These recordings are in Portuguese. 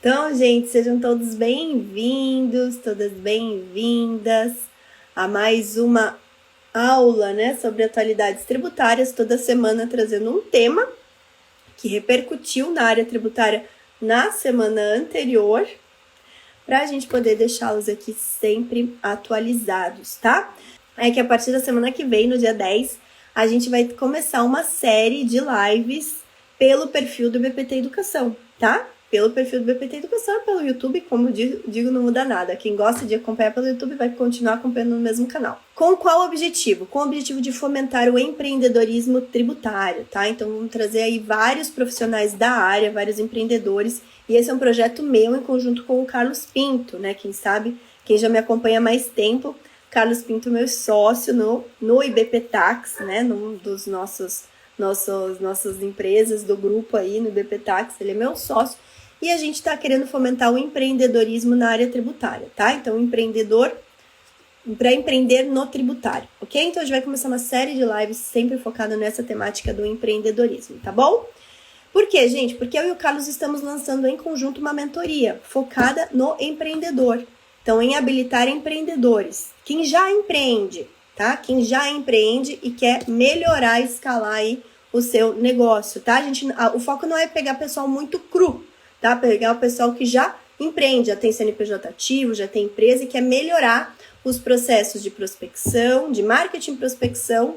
Então, gente, sejam todos bem-vindos, todas bem-vindas a mais uma aula, né, sobre atualidades tributárias, toda semana trazendo um tema que repercutiu na área tributária na semana anterior, para a gente poder deixá-los aqui sempre atualizados, tá? É que a partir da semana que vem, no dia 10, a gente vai começar uma série de lives pelo perfil do BPT Educação, tá? Pelo perfil do BPT Educação, pelo YouTube, como digo, não muda nada. Quem gosta de acompanhar pelo YouTube vai continuar acompanhando no mesmo canal. Com qual objetivo? Com o objetivo de fomentar o empreendedorismo tributário, tá? Então vamos trazer aí vários profissionais da área, vários empreendedores, e esse é um projeto meu em conjunto com o Carlos Pinto, né? Quem sabe, quem já me acompanha há mais tempo, Carlos Pinto, meu sócio no IBP Tax, né? Num dos nossas empresas do grupo aí no IBP Tax, ele é meu sócio. E a gente está querendo fomentar o empreendedorismo na área tributária, tá? Então, empreendedor para empreender no tributário, ok? Então, a gente vai começar uma série de lives sempre focada nessa temática do empreendedorismo, tá bom? Por quê, gente? Porque eu e o Carlos estamos lançando em conjunto uma mentoria focada no empreendedor. Então, em habilitar empreendedores. Quem já empreende, tá? Quem já empreende e quer melhorar, escalar aí o seu negócio, tá? O foco não é pegar pessoal muito cru, tá? Pegar o pessoal que já empreende, já tem CNPJ ativo, já tem empresa e quer melhorar os processos de prospecção, de marketing, prospecção,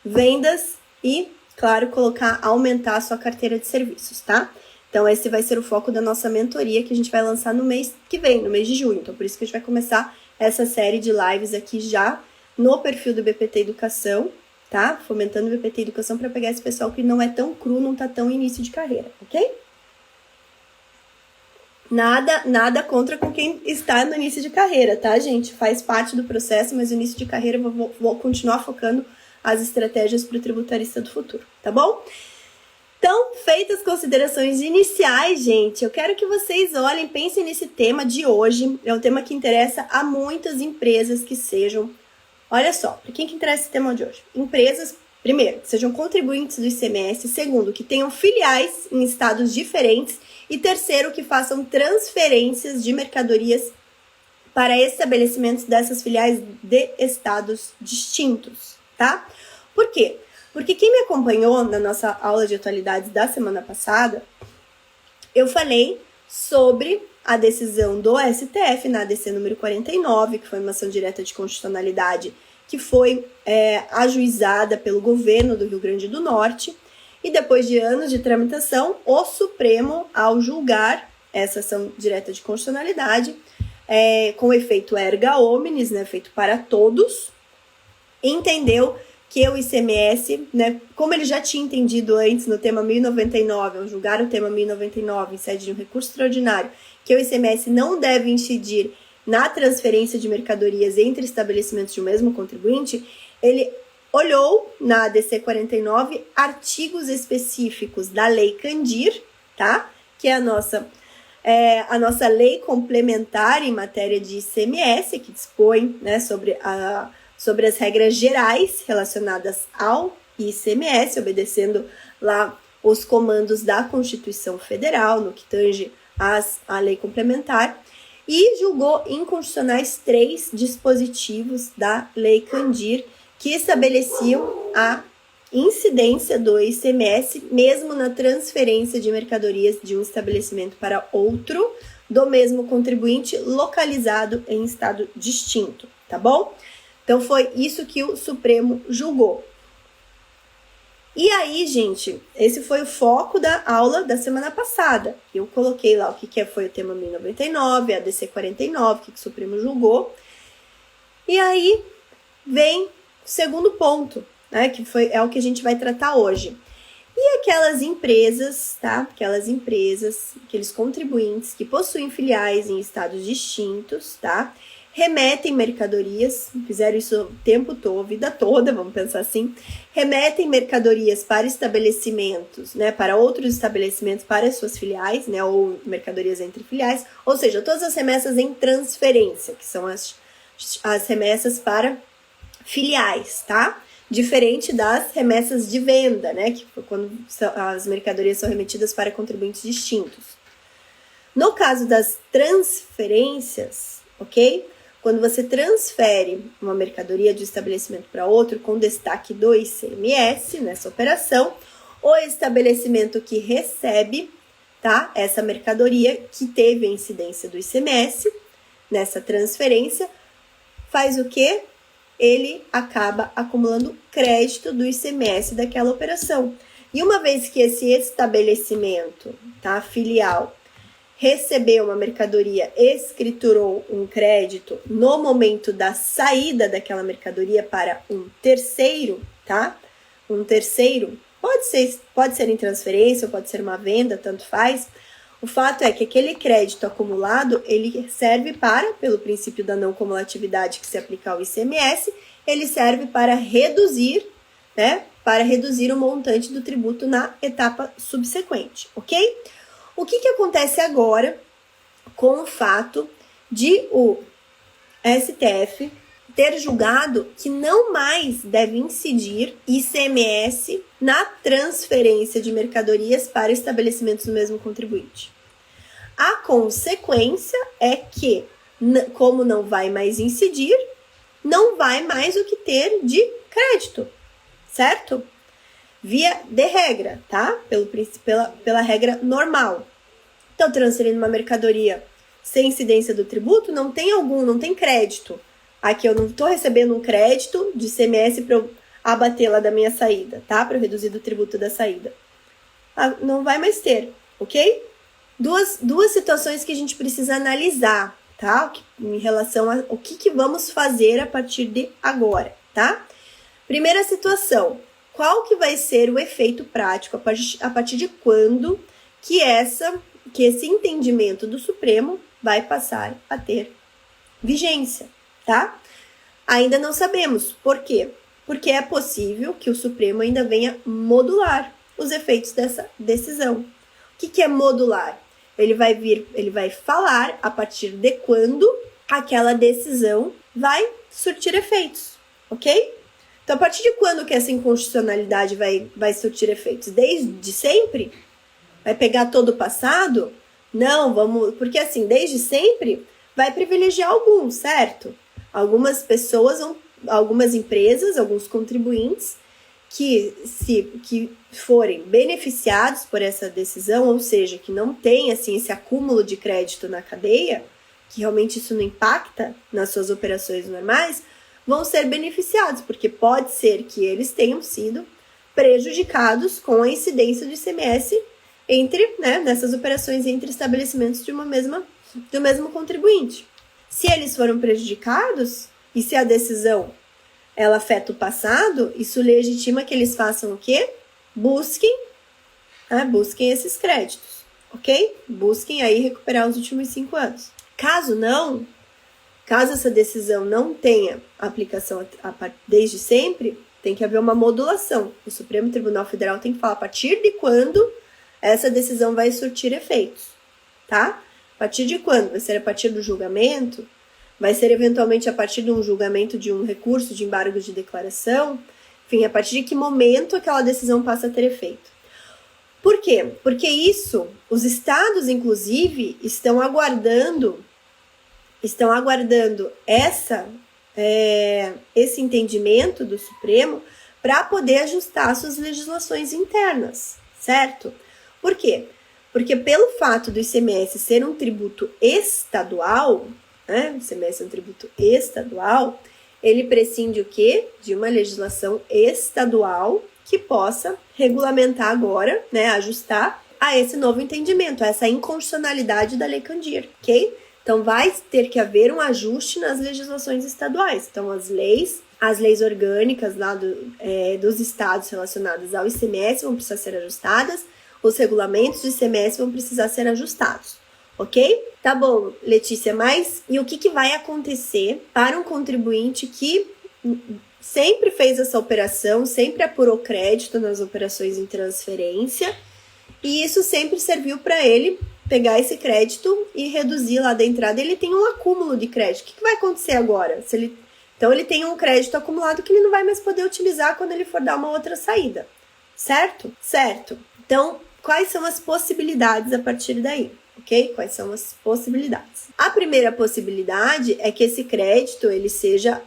vendas e, claro, aumentar a sua carteira de serviços, tá? Então, esse vai ser o foco da nossa mentoria que a gente vai lançar no mês que vem, no mês de junho. Então, por isso que a gente vai começar essa série de lives aqui já no perfil do BPT Educação, tá? Fomentando o BPT Educação para pegar esse pessoal que não é tão cru, não tá tão início de carreira, ok? Nada contra com quem está no início de carreira, tá, gente? Faz parte do processo, mas no início de carreira eu vou continuar focando as estratégias para o tributarista do futuro, tá bom? Então, feitas as considerações iniciais, gente, eu quero que vocês olhem, pensem nesse tema de hoje. É um tema que interessa a muitas empresas que sejam... Olha só, para quem que interessa esse tema de hoje? Empresas, primeiro, que sejam contribuintes do ICMS. Segundo, que tenham filiais em estados diferentes. E terceiro, que façam transferências de mercadorias para estabelecimentos dessas filiais de estados distintos, tá? Por quê? Porque quem me acompanhou na nossa aula de atualidades da semana passada, eu falei sobre a decisão do STF na ADC número 49, que foi uma ação direta de constitucionalidade que foi ajuizada pelo governo do Rio Grande do Norte. E depois de anos de tramitação, o Supremo, ao julgar essa ação direta de constitucionalidade, com efeito erga omnes, né, feito para todos, entendeu que o ICMS, né, como ele já tinha entendido antes no tema 1099, ao julgar o tema 1099 em sede de um recurso extraordinário, que o ICMS não deve incidir na transferência de mercadorias entre estabelecimentos de um mesmo contribuinte, ele olhou na ADC 49 artigos específicos da Lei Candir, tá? Que é a nossa lei complementar em matéria de ICMS, que dispõe, né, sobre as regras gerais relacionadas ao ICMS, obedecendo lá os comandos da Constituição Federal, no que tange a lei complementar, e julgou inconstitucionais 3 dispositivos da Lei Candir, que estabeleciam a incidência do ICMS, mesmo na transferência de mercadorias de um estabelecimento para outro, do mesmo contribuinte, localizado em estado distinto, tá bom? Então, foi isso que o Supremo julgou. E aí, gente, esse foi o foco da aula da semana passada. Eu coloquei lá o que foi o tema 1099, a ADC 49, o que o Supremo julgou. E aí, vem o segundo ponto, né, é o que a gente vai tratar hoje. E aquelas empresas, tá? Aqueles contribuintes que possuem filiais em estados distintos, tá? Remetem mercadorias, fizeram isso o tempo todo, a vida toda, vamos pensar assim, remetem mercadorias para estabelecimentos, né, para outros estabelecimentos, para as suas filiais, né, ou mercadorias entre filiais, ou seja, todas as remessas em transferência, que são as remessas para filiais, tá? Diferente das remessas de venda, né, que quando as mercadorias são remetidas para contribuintes distintos. No caso das transferências, ok? Quando você transfere uma mercadoria de um estabelecimento para outro com destaque do ICMS nessa operação, o estabelecimento que recebe, tá, essa mercadoria que teve a incidência do ICMS nessa transferência, faz o quê? Ele acaba acumulando crédito do ICMS daquela operação. E uma vez que esse estabelecimento, tá, filial, recebeu uma mercadoria, escriturou um crédito no momento da saída daquela mercadoria para um terceiro, tá? Um terceiro, pode ser em transferência ou pode ser uma venda, tanto faz. O fato é que aquele crédito acumulado, ele serve para, pelo princípio da não cumulatividade que se aplica ao ICMS, ele serve para reduzir, né? Para reduzir o montante do tributo na etapa subsequente, ok? O que acontece agora com o fato de o STF ter julgado que não mais deve incidir ICMS na transferência de mercadorias para estabelecimentos do mesmo contribuinte? A consequência é que, como não vai mais incidir, não vai mais o que ter de crédito, certo? Via de regra, tá? Pela regra normal. Então, transferindo uma mercadoria sem incidência do tributo, não tem crédito. Aqui eu não estou recebendo um crédito de ICMS para eu abater lá da minha saída, tá? Para eu reduzir do tributo da saída. Não vai mais ter, ok? Duas situações que a gente precisa analisar, tá? Em relação ao que vamos fazer a partir de agora, tá? Primeira situação, qual que vai ser o efeito prático a partir de quando que esse entendimento do Supremo vai passar a ter vigência, tá? Ainda não sabemos. Por quê? Porque é possível que o Supremo ainda venha modular os efeitos dessa decisão. O que é modular? Ele vai falar a partir de quando aquela decisão vai surtir efeitos, ok? Então, a partir de quando que essa inconstitucionalidade vai surtir efeitos? Desde sempre? Vai pegar todo o passado? Não, porque assim, desde sempre vai privilegiar alguns, certo? Algumas pessoas, algumas empresas, alguns contribuintes que forem beneficiados por essa decisão, ou seja, que não tem assim, esse acúmulo de crédito na cadeia, que realmente isso não impacta nas suas operações normais, vão ser beneficiados, porque pode ser que eles tenham sido prejudicados com a incidência do ICMS nessas operações entre estabelecimentos do mesmo contribuinte. Se eles foram prejudicados, e se a decisão ela afeta o passado, isso legitima que eles façam o quê? Busquem esses créditos, ok? Busquem aí recuperar os últimos 5 anos. Caso essa decisão não tenha aplicação desde sempre, tem que haver uma modulação. O Supremo Tribunal Federal tem que falar a partir de quando essa decisão vai surtir efeitos, tá? A partir de quando? Vai ser a partir do julgamento? Vai ser eventualmente a partir de um julgamento de um recurso de embargo de declaração? Enfim, a partir de que momento aquela decisão passa a ter efeito? Por quê? Porque os estados, inclusive, estão aguardando esse entendimento do Supremo para poder ajustar suas legislações internas, certo? Por quê? Porque pelo fato do ICMS ser um tributo estadual, né? O ICMS é um tributo estadual, ele prescinde o quê? De uma legislação estadual que possa regulamentar agora, né? Ajustar a esse novo entendimento, a essa inconstitucionalidade da Lei Candir, ok? Então, vai ter que haver um ajuste nas legislações estaduais. Então, as leis orgânicas lá dos estados relacionadas ao ICMS vão precisar ser ajustadas, os regulamentos do ICMS vão precisar ser ajustados, ok? Tá bom, Letícia, mas e o que vai acontecer para um contribuinte que sempre fez essa operação, sempre apurou crédito nas operações em transferência, e isso sempre serviu para ele pegar esse crédito e reduzir lá da entrada, ele tem um acúmulo de crédito. O que vai acontecer agora? Então, ele tem um crédito acumulado que ele não vai mais poder utilizar quando ele for dar uma outra saída, certo? Certo. Então, quais são as possibilidades a partir daí, ok? Quais são as possibilidades? A primeira possibilidade é que esse crédito ele seja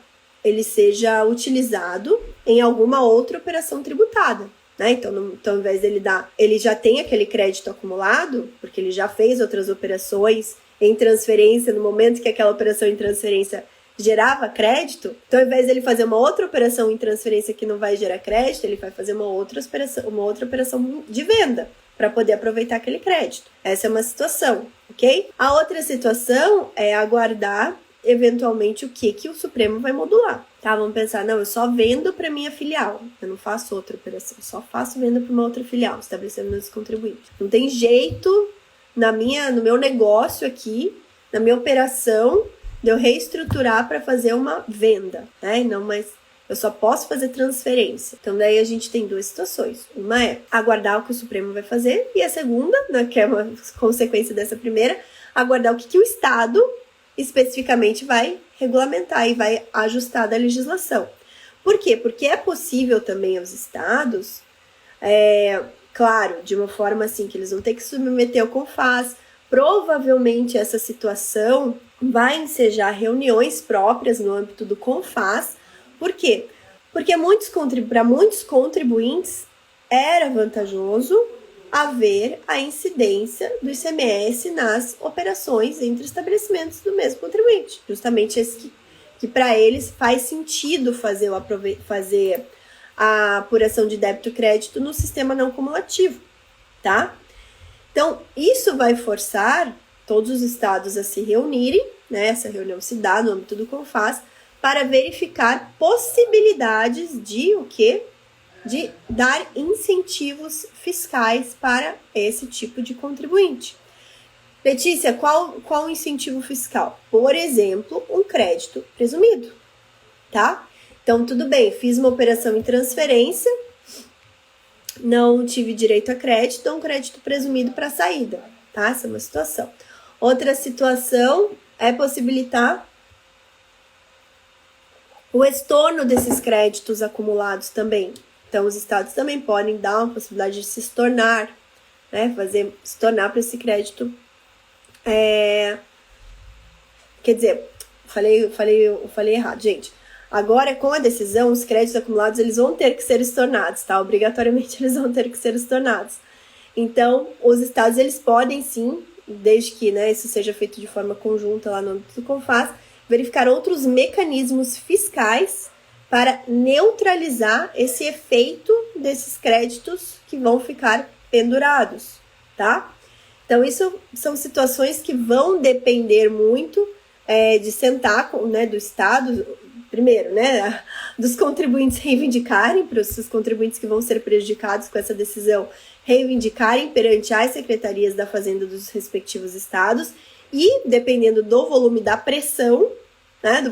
utilizado em alguma outra operação tributada, né? Então, ao invés dele dar, ele já tem aquele crédito acumulado, porque ele já fez outras operações em transferência no momento que aquela operação em transferência gerava crédito. Então, ao invés dele fazer uma outra operação em transferência que não vai gerar crédito, ele vai fazer uma outra operação de venda para poder aproveitar aquele crédito. Essa é uma situação, ok? A outra situação é aguardar eventualmente o que o Supremo vai modular, tá? Vamos pensar, não, eu só vendo para minha filial, eu não faço outra operação, só faço venda para uma outra filial, estabelecendo meus contribuintes. Não tem jeito no meu negócio aqui, na minha operação, de eu reestruturar para fazer uma venda, né? Não, mas eu só posso fazer transferência. Então, daí a gente tem duas situações. Uma é aguardar o que o Supremo vai fazer, e a segunda, né, que é uma consequência dessa primeira, aguardar o que o Estado especificamente vai regulamentar e vai ajustar da legislação. Por quê? Porque é possível também aos estados, claro, de uma forma assim, que eles vão ter que submeter ao CONFAS. Provavelmente essa situação vai ensejar reuniões próprias no âmbito do CONFAS. Por quê? Porque para muitos contribuintes era vantajoso haver a incidência do ICMS nas operações entre estabelecimentos do mesmo contribuinte. Justamente esse que para eles faz sentido fazer a apuração de débito e crédito no sistema não cumulativo, tá? Então, isso vai forçar todos os estados a se reunirem, né? Essa reunião se dá no âmbito do CONFAS, para verificar possibilidades de o quê? De dar incentivos fiscais para esse tipo de contribuinte. Letícia, qual o incentivo fiscal? Por exemplo, um crédito presumido, tá? Então, tudo bem, fiz uma operação em transferência, não tive direito a crédito, então um crédito presumido para saída, tá? Essa é uma situação. Outra situação é possibilitar o estorno desses créditos acumulados também. Então, os estados também podem dar uma possibilidade de se estornar, né? Se tornar para esse crédito. Quer dizer, falei errado, gente. Agora, com a decisão, os créditos acumulados, eles vão ter que ser estornados, tá? Obrigatoriamente, eles vão ter que ser estornados. Então, os estados, eles podem sim, desde que, né, isso seja feito de forma conjunta lá no âmbito do CONFAS, verificar outros mecanismos fiscais para neutralizar esse efeito desses créditos que vão ficar pendurados, tá? Então, isso são situações que vão depender muito de sentar, né, do Estado, primeiro, né, dos contribuintes reivindicarem, para os contribuintes que vão ser prejudicados com essa decisão, reivindicarem perante as secretarias da Fazenda dos respectivos estados e, dependendo do volume da pressão, né,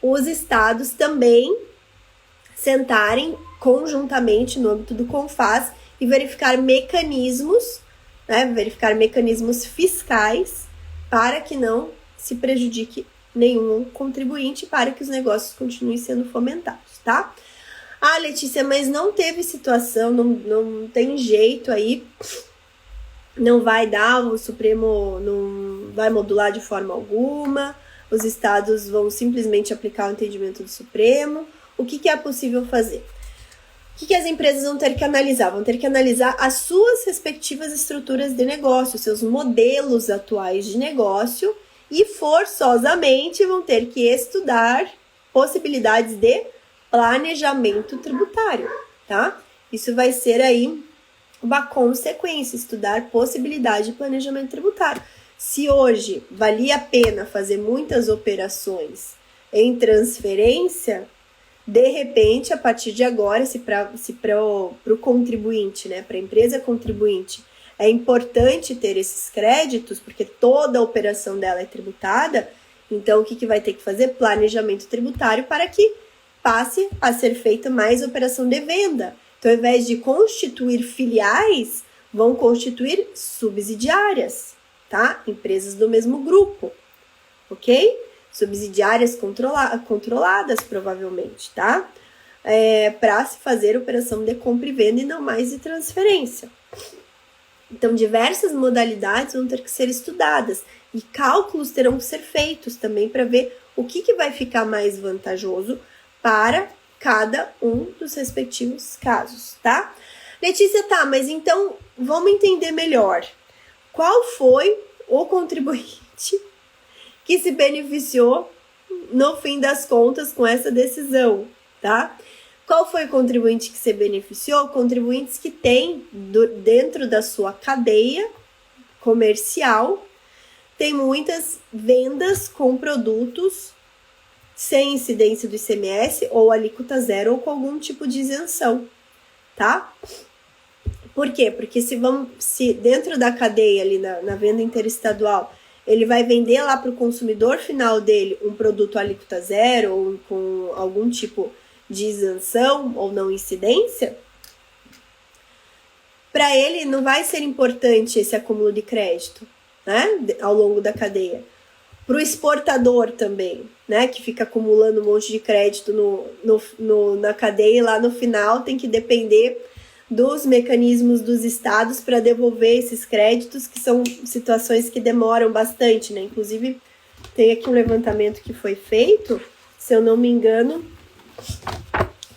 os estados também sentarem conjuntamente no âmbito do CONFAS e verificar mecanismos fiscais para que não se prejudique nenhum contribuinte, para que os negócios continuem sendo fomentados, tá? Ah, Letícia, mas não teve situação, não tem jeito aí, não vai dar, o Supremo não vai modular de forma alguma, os estados vão simplesmente aplicar o entendimento do Supremo. O que é possível fazer? O que as empresas vão ter que analisar? Vão ter que analisar as suas respectivas estruturas de negócio, seus modelos atuais de negócio, e forçosamente vão ter que estudar possibilidades de planejamento tributário, tá? Isso vai ser aí uma consequência, estudar possibilidade de planejamento tributário. Se hoje valia a pena fazer muitas operações em transferência, de repente, a partir de agora, se para o contribuinte, né, para a empresa contribuinte, é importante ter esses créditos, porque toda a operação dela é tributada, então o que vai ter que fazer? Planejamento tributário para que passe a ser feita mais operação de venda. Então, ao invés de constituir filiais, vão constituir subsidiárias, tá? Empresas do mesmo grupo, ok? Subsidiárias controladas, provavelmente, tá? Para se fazer operação de compra e venda e não mais de transferência. Então, diversas modalidades vão ter que ser estudadas e cálculos terão que ser feitos também para ver o que vai ficar mais vantajoso para cada um dos respectivos casos, tá? Letícia, tá, mas então vamos entender melhor. Qual foi o contribuinte que se beneficiou no fim das contas com essa decisão, tá? Qual foi o contribuinte que se beneficiou? Contribuintes que têm dentro da sua cadeia comercial, tem muitas vendas com produtos sem incidência do ICMS ou alíquota zero ou com algum tipo de isenção, tá? Por quê? Porque se dentro da cadeia ali na venda interestadual, ele vai vender lá para o consumidor final dele um produto alíquota zero ou com algum tipo de isenção ou não incidência, para ele não vai ser importante esse acúmulo de crédito, né, ao longo da cadeia. Para o exportador também, né, que fica acumulando um monte de crédito na cadeia e lá no final tem que depender dos mecanismos dos estados para devolver esses créditos, que são situações que demoram bastante, né? Inclusive, tem aqui um levantamento que foi feito, se eu não me engano,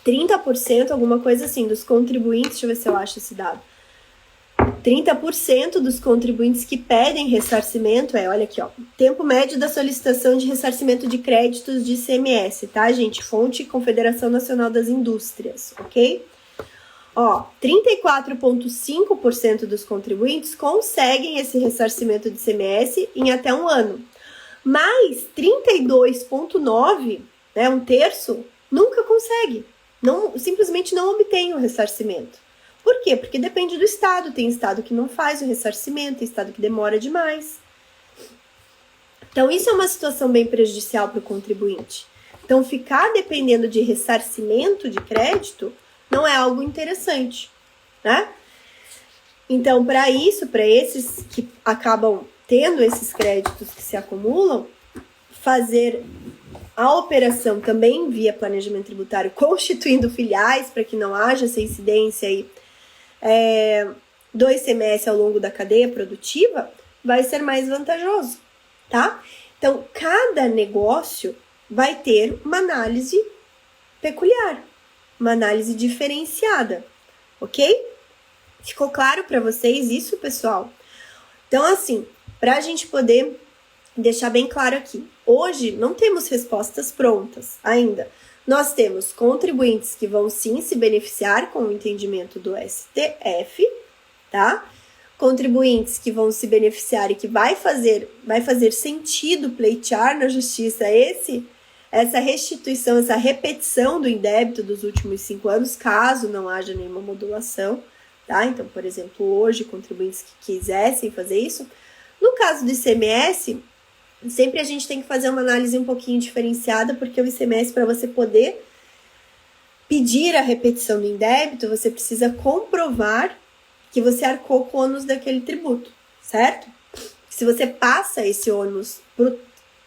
30%, alguma coisa assim, dos contribuintes, deixa eu ver se eu acho esse dado, 30% dos contribuintes que pedem ressarcimento olha aqui, ó, tempo médio da solicitação de ressarcimento de créditos de ICMS, tá, gente? Fonte Confederação Nacional das Indústrias, ok? Ó, 34,5% dos contribuintes conseguem esse ressarcimento de ICMS em até um ano, mas 32,9%, né, um terço, nunca consegue, simplesmente não obtém o ressarcimento. Por quê? Porque depende do estado, tem estado que não faz o ressarcimento, tem estado que demora demais. Então, isso é uma situação bem prejudicial para o contribuinte. Então, ficar dependendo de ressarcimento de crédito não é algo interessante, né? Então, para isso, para esses que acabam tendo esses créditos que se acumulam, fazer a operação também via planejamento tributário, constituindo filiais para que não haja essa incidência aí, do ICMS ao longo da cadeia produtiva, vai ser mais vantajoso, tá? Então, cada negócio vai ter uma análise peculiar, uma análise diferenciada, ok? Ficou claro para vocês isso, pessoal? Então, assim, para a gente poder deixar bem claro aqui, hoje não temos respostas prontas ainda. Nós temos contribuintes que vão sim se beneficiar com o entendimento do STF, tá? Contribuintes que vão se beneficiar e que vai fazer sentido pleitear na justiça essa restituição, essa repetição do indébito dos últimos 5 anos, caso não haja nenhuma modulação, tá? Então, por exemplo, hoje, contribuintes que quisessem fazer isso. No caso do ICMS, sempre a gente tem que fazer uma análise um pouquinho diferenciada, porque o ICMS, para você poder pedir a repetição do indébito, você precisa comprovar que você arcou com o ônus daquele tributo, certo? Se você passa esse ônus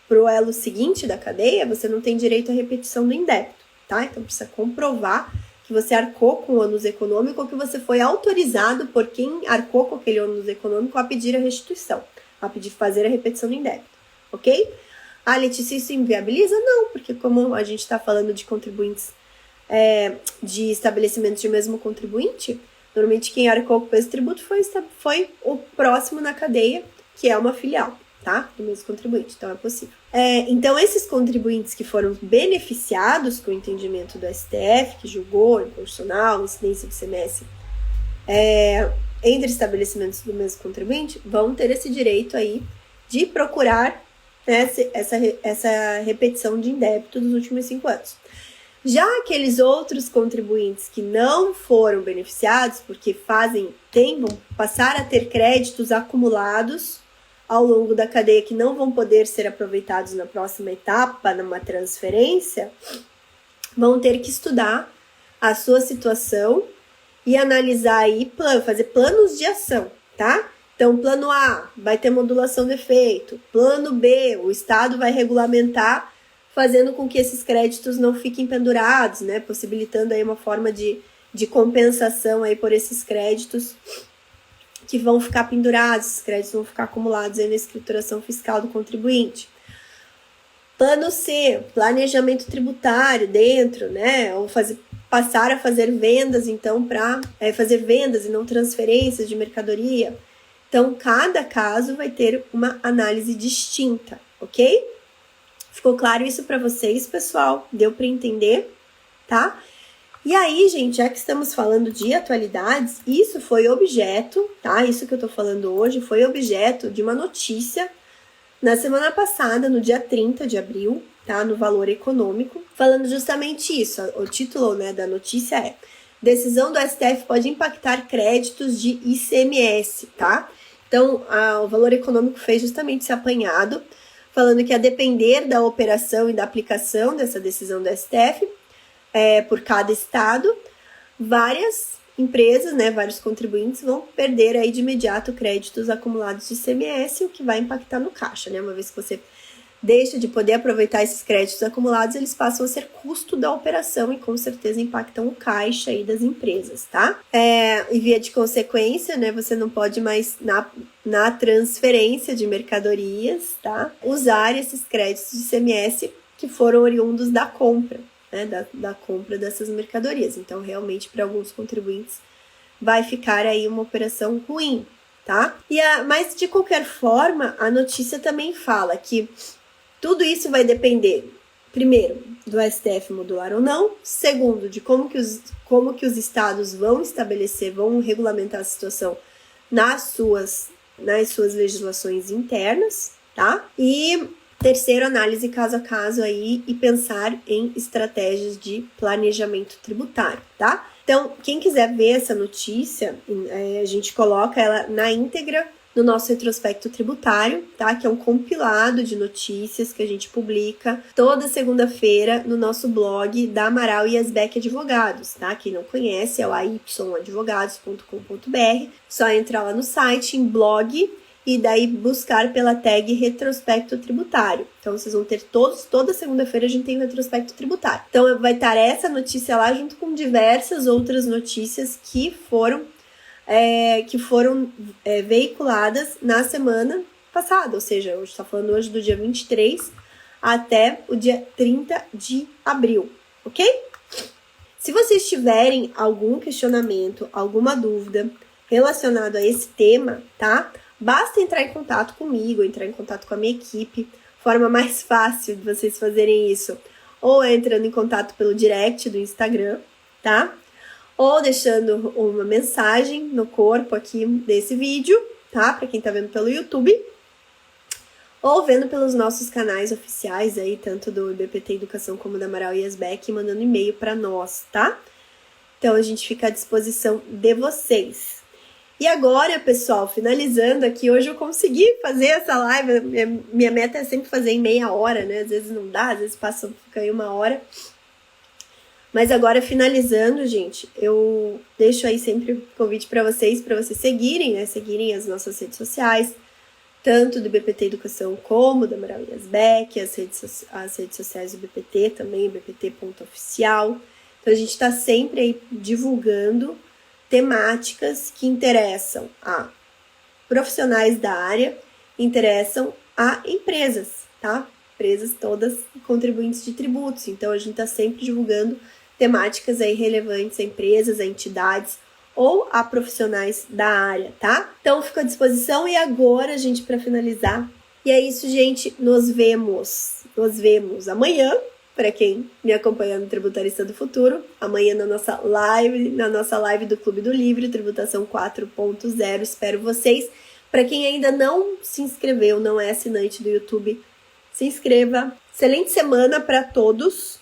pro elo seguinte da cadeia, você não tem direito à repetição do indébito, tá? Então, precisa comprovar que você arcou com o ônus econômico ou que você foi autorizado por quem arcou com aquele ônus econômico a pedir a restituição, a pedir fazer a repetição do indébito. Ok? Ah, Letícia, isso inviabiliza? Não, porque como a gente está falando de contribuintes de estabelecimentos de mesmo contribuinte, normalmente quem arcou com esse tributo foi o próximo na cadeia, que é uma filial, tá? Do mesmo contribuinte, então é possível. Então, esses contribuintes que foram beneficiados com o entendimento do STF, que julgou inconstitucional, incidência do ICMS entre estabelecimentos do mesmo contribuinte, vão ter esse direito aí de procurar essa repetição de indébito dos últimos 5 anos. Já aqueles outros contribuintes que não foram beneficiados, porque vão passar a ter créditos acumulados ao longo da cadeia que não vão poder ser aproveitados na próxima etapa, numa transferência, vão ter que estudar a sua situação e analisar aí, fazer planos de ação, tá? Então, plano A vai ter modulação de efeito. Plano B, o Estado vai regulamentar, fazendo com que esses créditos não fiquem pendurados, né? Possibilitando aí uma forma de compensação aí por esses créditos que vão ficar pendurados, esses créditos vão ficar acumulados aí na escrituração fiscal do contribuinte. Plano C, planejamento tributário dentro, né? Ou passar a fazer vendas, então, para fazer vendas e não transferências de mercadoria. Então, cada caso vai ter uma análise distinta, ok? Ficou claro isso para vocês, pessoal? Deu para entender, tá? E aí, gente, já que estamos falando de atualidades, isso foi objeto, tá? Isso que eu tô falando hoje foi objeto de uma notícia na semana passada, no dia 30 de abril, tá? No Valor Econômico, falando justamente isso. O título, né, da notícia é: decisão do STF pode impactar créditos de ICMS, tá? Então, o Valor Econômico fez justamente esse apanhado, falando que a depender da operação e da aplicação dessa decisão do STF, por cada estado, várias empresas, né, vários contribuintes vão perder aí de imediato créditos acumulados de ICMS, o que vai impactar no caixa, né? Uma vez que você deixa de poder aproveitar esses créditos acumulados, eles passam a ser custo da operação e com certeza impactam o caixa aí das empresas, tá? E via de consequência, né, você não pode mais, na transferência de mercadorias, tá, usar esses créditos de ICMS que foram oriundos da compra, né, da compra dessas mercadorias. Então, realmente, para alguns contribuintes, vai ficar aí uma operação ruim, tá? Mas, de qualquer forma, a notícia também fala que tudo isso vai depender, primeiro, do STF modular ou não, segundo, de como que os estados vão estabelecer, vão regulamentar a situação nas suas legislações internas, tá? E terceiro, análise caso a caso aí e pensar em estratégias de planejamento tributário, tá? Então, quem quiser ver essa notícia, a gente coloca ela na íntegra no nosso retrospecto tributário, tá? Que é um compilado de notícias que a gente publica toda segunda-feira no nosso blog da Amaral e Asbeck Advogados, tá? Quem não conhece é o ayadvogados.com.br, só entrar lá no site, em blog, e daí buscar pela tag retrospecto tributário. Então, vocês vão ter toda segunda-feira a gente tem um retrospecto tributário. Então, vai estar essa notícia lá junto com diversas outras notícias que foram veiculadas na semana passada, ou seja, a gente está falando hoje do dia 23 até o dia 30 de abril, ok? Se vocês tiverem algum questionamento, alguma dúvida relacionado a esse tema, tá? Basta entrar em contato comigo, entrar em contato com a minha equipe. Forma mais fácil de vocês fazerem isso, ou entrando em contato pelo direct do Instagram, tá? Ou deixando uma mensagem no corpo aqui desse vídeo, tá? Para quem tá vendo pelo YouTube, ou vendo pelos nossos canais oficiais aí, tanto do IBPT Educação como da Amaral e Asbeck, mandando e-mail para nós, tá? Então, a gente fica à disposição de vocês. E agora, pessoal, finalizando aqui, hoje eu consegui fazer essa live, minha meta é sempre fazer em meia hora, né? Às vezes não dá, às vezes fica aí uma hora. Mas agora, finalizando, gente, eu deixo aí sempre o convite para vocês seguirem, né? Seguirem as nossas redes sociais, tanto do IBPT Educação como da Amaral e Asbeck, as redes sociais do IBPT também, IBPT.oficial. Então, a gente está sempre aí divulgando temáticas que interessam a profissionais da área, interessam a empresas, tá? Empresas todas contribuintes de tributos. Então, a gente está sempre divulgando temáticas aí relevantes a empresas, a entidades ou a profissionais da área, tá? Então, fico à disposição. E agora, gente, para finalizar, e é isso, gente, nos vemos amanhã, para quem me acompanha no Tributarista do Futuro, amanhã na nossa live do Clube do Livro, Tributação 4.0, espero vocês. Para quem ainda não se inscreveu, não é assinante do YouTube, se inscreva. Excelente semana para todos,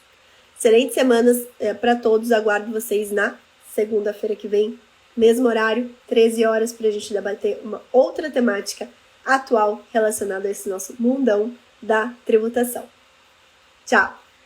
excelente semanas para todos, aguardo vocês na segunda-feira que vem, mesmo horário, 13 horas, para a gente debater uma outra temática atual relacionada a esse nosso mundão da tributação. Tchau!